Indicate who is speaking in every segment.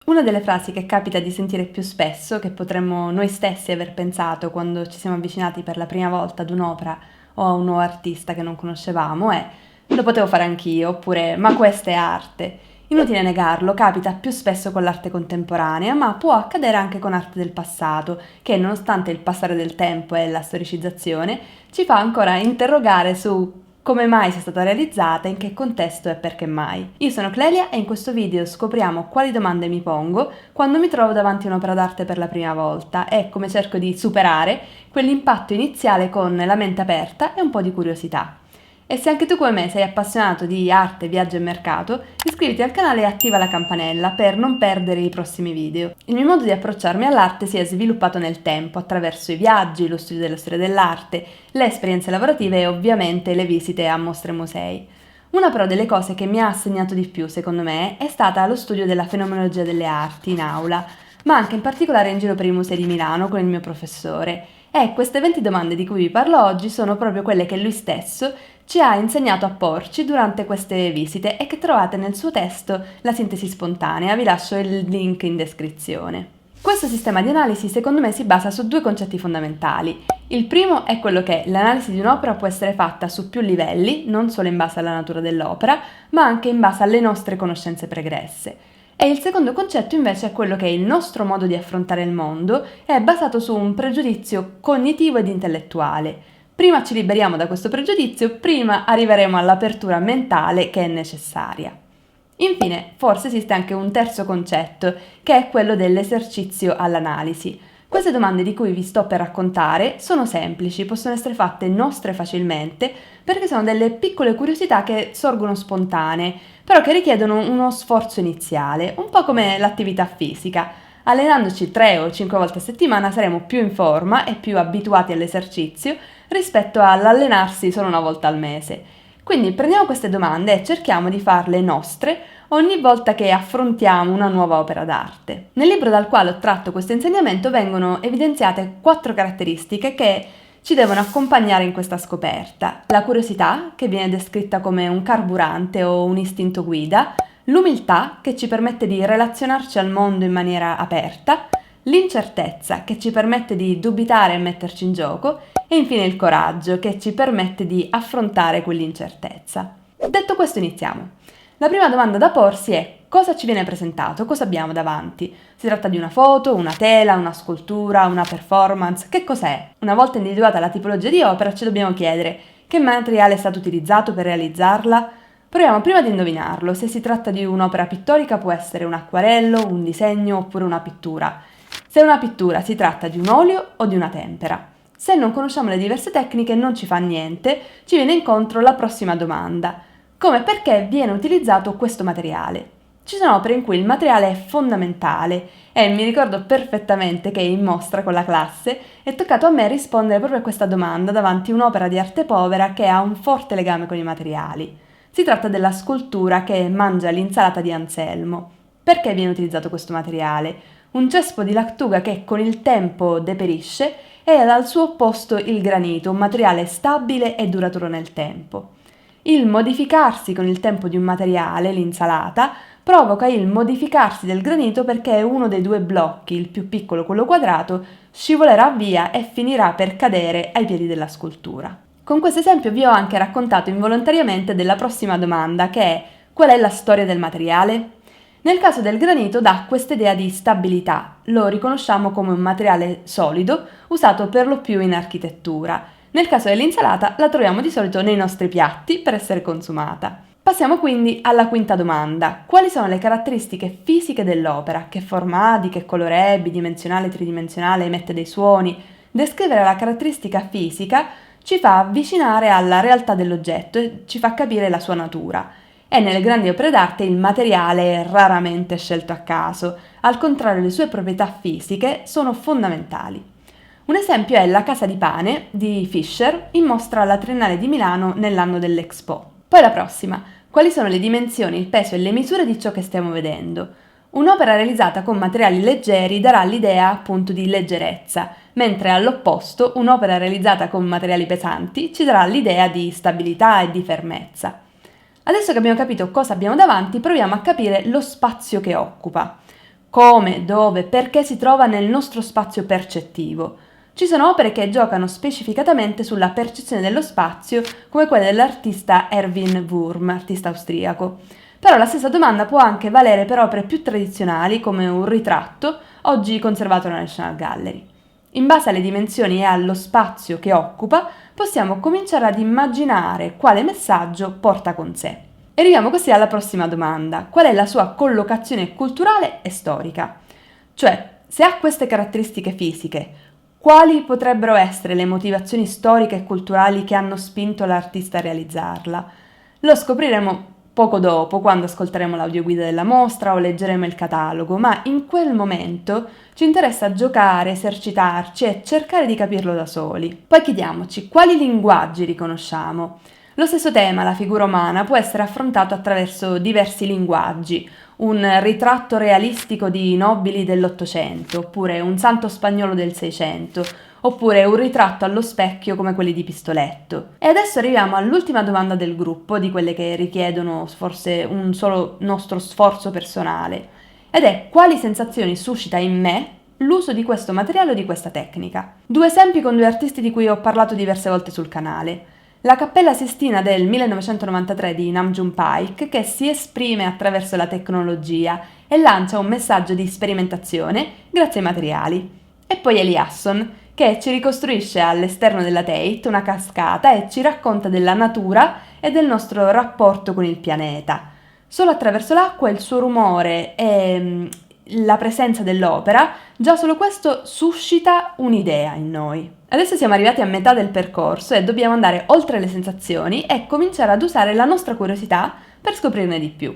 Speaker 1: Una delle frasi che capita di sentire più spesso, che potremmo noi stessi aver pensato quando ci siamo avvicinati per la prima volta ad un'opera o a un nuovo artista che non conoscevamo, è "lo potevo fare anch'io", oppure "ma questa è arte". Inutile negarlo, capita più spesso con l'arte contemporanea, ma può accadere anche con arte del passato, che nonostante il passare del tempo e la storicizzazione, ci fa ancora interrogare su come mai sia stata realizzata, in che contesto e perché mai. Io sono Clelia e in questo video scopriamo quali domande mi pongo quando mi trovo davanti a un'opera d'arte per la prima volta e come cerco di superare quell'impatto iniziale con la mente aperta e un po' di curiosità. E se anche tu come me sei appassionato di arte, viaggio e mercato, iscriviti al canale e attiva la campanella per non perdere i prossimi video. Il mio modo di approcciarmi all'arte si è sviluppato nel tempo attraverso i viaggi, lo studio della storia dell'arte, le esperienze lavorative e ovviamente le visite a mostre e musei. Una però delle cose che mi ha assegnato di più, secondo me, è stata lo studio della fenomenologia delle arti in aula, ma anche in particolare in giro per i musei di Milano con il mio professore. E queste 20 domande di cui vi parlo oggi sono proprio quelle che lui stesso ci ha insegnato a porci durante queste visite e che trovate nel suo testo La sintesi spontanea, vi lascio il link in descrizione. Questo sistema di analisi secondo me si basa su due concetti fondamentali. Il primo è quello che l'analisi di un'opera può essere fatta su più livelli, non solo in base alla natura dell'opera, ma anche in base alle nostre conoscenze pregresse. E il secondo concetto invece è quello che il nostro modo di affrontare il mondo è basato su un pregiudizio cognitivo ed intellettuale. Prima ci liberiamo da questo pregiudizio, prima arriveremo all'apertura mentale che è necessaria. Infine, forse esiste anche un terzo concetto, che è quello dell'esercizio all'analisi. Queste domande di cui vi sto per raccontare sono semplici, possono essere fatte nostre facilmente, perché sono delle piccole curiosità che sorgono spontanee, però che richiedono uno sforzo iniziale, un po' come l'attività fisica. Allenandoci 3 o 5 volte a settimana saremo più in forma e più abituati all'esercizio rispetto all'allenarsi solo una volta al mese. Quindi prendiamo queste domande e cerchiamo di farle nostre ogni volta che affrontiamo una nuova opera d'arte. Nel libro dal quale ho tratto questo insegnamento vengono evidenziate 4 caratteristiche che ci devono accompagnare in questa scoperta. La curiosità, che viene descritta come un carburante o un istinto guida, l'umiltà, che ci permette di relazionarci al mondo in maniera aperta, l'incertezza, che ci permette di dubitare e metterci in gioco, e infine il coraggio, che ci permette di affrontare quell'incertezza. Detto questo, iniziamo. La prima domanda da porsi è: cosa ci viene presentato? Cosa abbiamo davanti? Si tratta di una foto, una tela, una scultura, una performance? Che cos'è? Una volta individuata la tipologia di opera, ci dobbiamo chiedere: che materiale è stato utilizzato per realizzarla? Proviamo prima di indovinarlo. Se si tratta di un'opera pittorica può essere un acquarello, un disegno oppure una pittura. Se è una pittura si tratta di un olio o di una tempera. Se non conosciamo le diverse tecniche non ci fa niente, ci viene incontro la prossima domanda: come e perché viene utilizzato questo materiale? Ci sono opere in cui il materiale è fondamentale e mi ricordo perfettamente che in mostra con la classe è toccato a me rispondere proprio a questa domanda davanti a un'opera di arte povera che ha un forte legame con i materiali. Si tratta della scultura che mangia l'insalata di Anselmo. Perché viene utilizzato questo materiale? Un cespo di lattuga che con il tempo deperisce e al suo opposto il granito, un materiale stabile e duraturo nel tempo. Il modificarsi con il tempo di un materiale, l'insalata, provoca il modificarsi del granito perché uno dei due blocchi, il più piccolo, quello quadrato, scivolerà via e finirà per cadere ai piedi della scultura. Con questo esempio vi ho anche raccontato involontariamente della prossima domanda, che è: qual è la storia del materiale? Nel caso del granito dà questa idea di stabilità, lo riconosciamo come un materiale solido usato per lo più in architettura. Nel caso dell'insalata la troviamo di solito nei nostri piatti per essere consumata. Passiamo quindi alla quinta domanda: quali sono le caratteristiche fisiche dell'opera? Che forma ha, di che colore è, bidimensionale, tridimensionale, emette dei suoni? Descrivere la caratteristica fisica ci fa avvicinare alla realtà dell'oggetto e ci fa capire la sua natura. E nelle grandi opere d'arte il materiale è raramente scelto a caso, al contrario le sue proprietà fisiche sono fondamentali. Un esempio è la Casa di Pane di Fischer, in mostra alla Triennale di Milano nell'anno dell'Expo. Poi la prossima: quali sono le dimensioni, il peso e le misure di ciò che stiamo vedendo? Un'opera realizzata con materiali leggeri darà l'idea appunto di leggerezza, mentre all'opposto un'opera realizzata con materiali pesanti ci darà l'idea di stabilità e di fermezza. Adesso che abbiamo capito cosa abbiamo davanti, proviamo a capire lo spazio che occupa. come, dove, perché si trova nel nostro spazio percettivo. Ci sono opere che giocano specificatamente sulla percezione dello spazio, come quella dell'artista Erwin Wurm, artista austriaco. Però la stessa domanda può anche valere per opere più tradizionali, come un ritratto, oggi conservato alla National Gallery. In base alle dimensioni e allo spazio che occupa, possiamo cominciare ad immaginare quale messaggio porta con sé. E arriviamo così alla prossima domanda: qual è la sua collocazione culturale e storica? Cioè, se ha queste caratteristiche fisiche, quali potrebbero essere le motivazioni storiche e culturali che hanno spinto l'artista a realizzarla? Lo scopriremo poco dopo, quando ascolteremo l'audioguida della mostra o leggeremo il catalogo, ma in quel momento ci interessa giocare, esercitarci e cercare di capirlo da soli. Poi chiediamoci quali linguaggi riconosciamo. Lo stesso tema, la figura umana, può essere affrontato attraverso diversi linguaggi: un ritratto realistico di nobili dell'Ottocento, oppure un santo spagnolo del Seicento, oppure un ritratto allo specchio come quelli di Pistoletto. E adesso arriviamo all'ultima domanda del gruppo, di quelle che richiedono forse un solo nostro sforzo personale, ed è: quali sensazioni suscita in me l'uso di questo materiale o di questa tecnica? Due esempi con due artisti di cui ho parlato diverse volte sul canale. La Cappella Sistina del 1993 di Nam June Paik, che si esprime attraverso la tecnologia e lancia un messaggio di sperimentazione grazie ai materiali. E poi Eliasson, che ci ricostruisce all'esterno della Tate una cascata e ci racconta della natura e del nostro rapporto con il pianeta. Solo attraverso l'acqua, il suo rumore e la presenza dell'opera, già solo questo suscita un'idea in noi. Adesso siamo arrivati a metà del percorso e dobbiamo andare oltre le sensazioni e cominciare ad usare la nostra curiosità per scoprirne di più.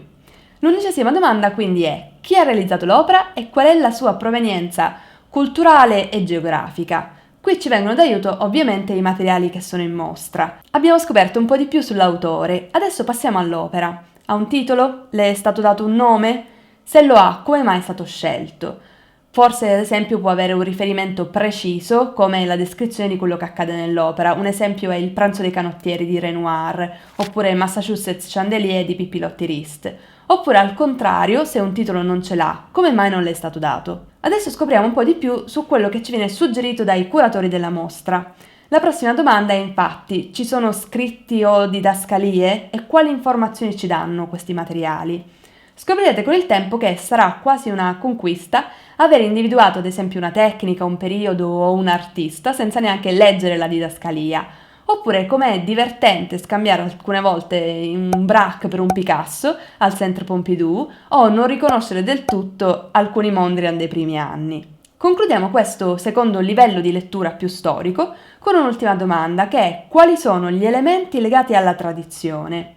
Speaker 1: L'undicesima domanda quindi è: chi ha realizzato l'opera e qual è la sua provenienza culturale e geografica? Qui ci vengono d'aiuto ovviamente i materiali che sono in mostra. Abbiamo scoperto un po' di più sull'autore, adesso passiamo all'opera. Ha un titolo? Le è stato dato un nome? Se lo ha, come mai è stato scelto? Forse ad esempio può avere un riferimento preciso, come la descrizione di quello che accade nell'opera. Un esempio è Il pranzo dei canottieri di Renoir, oppure Massachusetts Chandelier di Pippi Lottie-Rist. Oppure al contrario, se un titolo non ce l'ha, come mai non le è stato dato? Adesso scopriamo un po' di più su quello che ci viene suggerito dai curatori della mostra. La prossima domanda è infatti: ci sono scritti o didascalie e quali informazioni ci danno questi materiali? Scoprirete con il tempo che sarà quasi una conquista aver individuato ad esempio una tecnica, un periodo o un artista senza neanche leggere la didascalia, oppure com'è divertente scambiare alcune volte un Braque per un Picasso al Centre Pompidou o non riconoscere del tutto alcuni Mondrian dei primi anni. Concludiamo questo secondo livello di lettura più storico con un'ultima domanda, che è: quali sono gli elementi legati alla tradizione?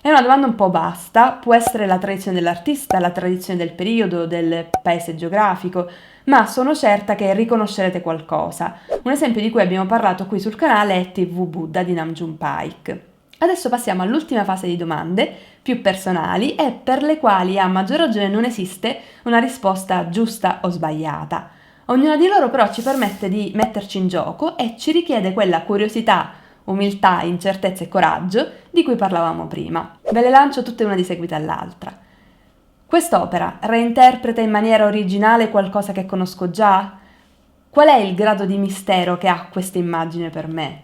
Speaker 1: È una domanda un po' vasta, può essere la tradizione dell'artista, la tradizione del periodo, del paese geografico, ma sono certa che riconoscerete qualcosa. Un esempio di cui abbiamo parlato qui sul canale è TV Buddha di Nam June Paik. Adesso passiamo all'ultima fase di domande, più personali e per le quali a maggior ragione non esiste una risposta giusta o sbagliata. Ognuna di loro però ci permette di metterci in gioco e ci richiede quella curiosità, umiltà, incertezza e coraggio di cui parlavamo prima. Ve le lancio tutte una di seguito all'altra. Quest'opera reinterpreta in maniera originale qualcosa che conosco già? Qual è il grado di mistero che ha questa immagine per me?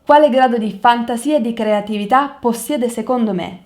Speaker 1: Quale grado di fantasia e di creatività possiede secondo me?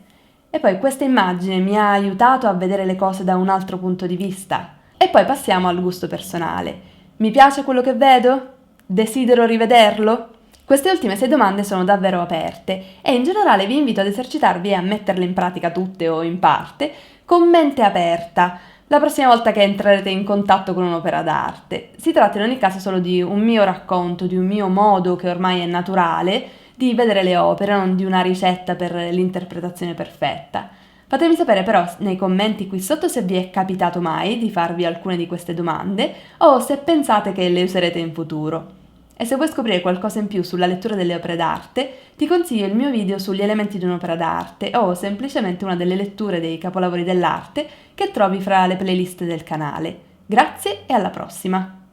Speaker 1: E poi questa immagine mi ha aiutato a vedere le cose da un altro punto di vista. E poi passiamo al gusto personale. Mi piace quello che vedo? Desidero rivederlo? Queste ultime 6 domande sono davvero aperte e in generale vi invito ad esercitarvi e a metterle in pratica tutte o in parte con mente aperta la prossima volta che entrerete in contatto con un'opera d'arte. Si tratta in ogni caso solo di un mio racconto, di un mio modo che ormai è naturale di vedere le opere, non di una ricetta per l'interpretazione perfetta. Fatemi sapere però nei commenti qui sotto se vi è capitato mai di farvi alcune di queste domande o se pensate che le userete in futuro. E se vuoi scoprire qualcosa in più sulla lettura delle opere d'arte, ti consiglio il mio video sugli elementi di un'opera d'arte o semplicemente una delle letture dei capolavori dell'arte che trovi fra le playlist del canale. Grazie e alla prossima!